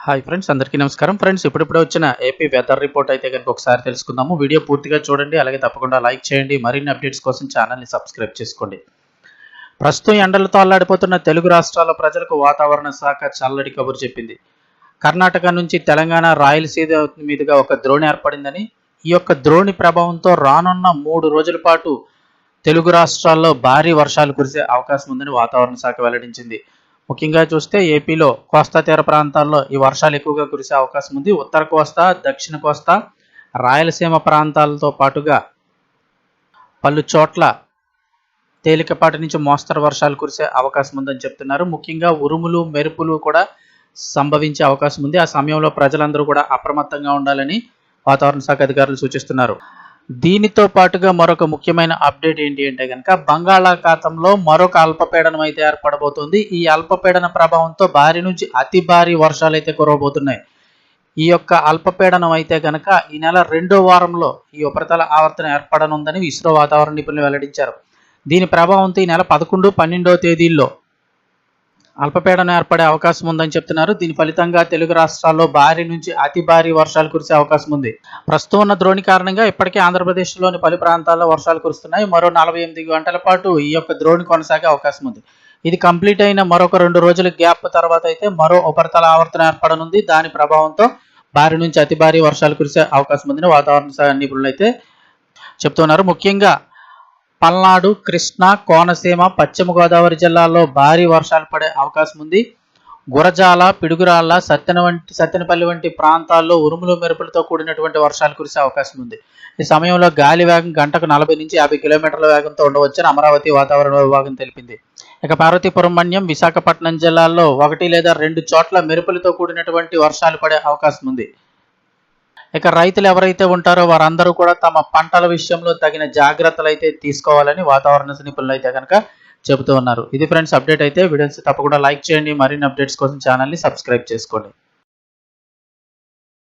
Hi friends, అందరికీ నమస్కారం. Friends, ఇప్పుడిప్పుడే వచ్చిన ఏపీ వెదర్ రిపోర్ట్ అయితే కనుక ఒకసారి తెలుసుకుందాము. వీడియో పూర్తిగా చూడండి, అలాగే తప్పకుండా లైక్ చేయండి. మరిన్ని అప్డేట్స్ కోసం ఛానల్ని సబ్స్క్రైబ్ చేసుకోండి. ప్రస్తుతం ఎండలతో అల్లాడిపోతున్న తెలుగు రాష్ట్రాల ప్రజలకు వాతావరణ శాఖ చల్లటి కబురు చెప్పింది. కర్ణాటక నుంచి తెలంగాణ, రాయలసీమ మీదుగా ఒక ద్రోణి ఏర్పడిందని, ఈ యొక్క ద్రోణి ప్రభావంతో రానున్న 3 రోజుల పాటు తెలుగు రాష్ట్రాల్లో భారీ వర్షాలు కురిసే అవకాశం ఉందని వాతావరణ శాఖ వెల్లడించింది. ముఖ్యంగా చూస్తే ఏపీలో కోస్తా తీర ప్రాంతాల్లో ఈ వర్షాలు ఎక్కువగా కురిసే అవకాశం ఉంది. ఉత్తర కోస్తా, దక్షిణ కోస్తా, రాయలసీమ ప్రాంతాలతో పాటుగా పలు చోట్ల తేలికపాటి నుంచి మోస్తరు వర్షాలు కురిసే అవకాశం ఉందని చెప్తున్నారు. ముఖ్యంగా ఉరుములు, మెరుపులు కూడా సంభవించే అవకాశం ఉంది. ఆ సమయంలో ప్రజలందరూ కూడా అప్రమత్తంగా ఉండాలని వాతావరణ శాఖ అధికారులు సూచిస్తున్నారు. దీనితో పాటుగా మరొక ముఖ్యమైన అప్డేట్ ఏంటి అంటే కనుక బంగాళాఖాతంలో మరొక అల్పపీడనం అయితే ఏర్పడబోతుంది. ఈ అల్పపీడన ప్రభావంతో భారీ నుంచి అతి భారీ వర్షాలు అయితే కురవబోతున్నాయి. ఈ యొక్క అల్పపీడనం అయితే కనుక ఈ నెల 2వ వారంలో ఈ ఉపరితల ఆవర్తనం ఏర్పడనుందని ఇస్రో వాతావరణ నిపుణులు వెల్లడించారు. దీని ప్రభావంతో ఈ నెల 11, 12వ తేదీల్లో అల్పపీడనం ఏర్పడే అవకాశం ఉందని చెప్తున్నారు. దీని ఫలితంగా తెలుగు రాష్ట్రాల్లో భారీ నుంచి అతి భారీ వర్షాలు కురిసే అవకాశం ఉంది. ప్రస్తుతం ఉన్న ద్రోణి కారణంగా ఇప్పటికే ఆంధ్రప్రదేశ్లోని పలు ప్రాంతాల్లో వర్షాలు కురుస్తున్నాయి. మరో 48 గంటల పాటు ఈ యొక్క ద్రోణి కొనసాగే అవకాశం ఉంది. ఇది కంప్లీట్ అయిన మరొక 2 రోజుల గ్యాప్ తర్వాత అయితే మరో ఉపరితల ఆవర్తనం ఏర్పడనుంది. దాని ప్రభావంతో భారీ నుంచి అతి భారీ వర్షాలు కురిసే అవకాశం ఉందని వాతావరణ నిపుణులు అయితే చెప్తున్నారు. ముఖ్యంగా పల్నాడు, కృష్ణా, కోనసీమ, పశ్చిమ గోదావరి జిల్లాల్లో భారీ వర్షాలు పడే అవకాశం ఉంది. గురజాల, పిడుగురాళ్ల, సత్తెనపల్లి వంటి ప్రాంతాల్లో ఉరుములు, మెరుపులతో కూడినటువంటి వర్షాలు కురిసే అవకాశం ఉంది. ఈ సమయంలో గాలి వేగం గంటకు 40 నుంచి 50 కిలోమీటర్ల వేగంతో ఉండవచ్చని అమరావతి వాతావరణ విభాగం తెలిపింది. ఇక పార్వతీపురం, మన్యం, విశాఖపట్నం జిల్లాల్లో 1 లేదా 2 చోట్ల మెరుపులతో కూడినటువంటి వర్షాలు పడే అవకాశం ఉంది. ఇక రైతులు ఎవరైతే ఉంటారో వారందరూ కూడా తమ పంటల విషయంలో తగిన జాగ్రత్తలు అయితే తీసుకోవాలని వాతావరణ నిపుణులు అయితే కనుక చెబుతూ ఉన్నారు. ఇది ఫ్రెండ్స్ అప్డేట్ అయితే. వీడియోస్ తప్పకుండా లైక్ చేయండి. మరిన్ని అప్డేట్స్ కోసం ఛానల్ని సబ్స్క్రైబ్ చేసుకోండి.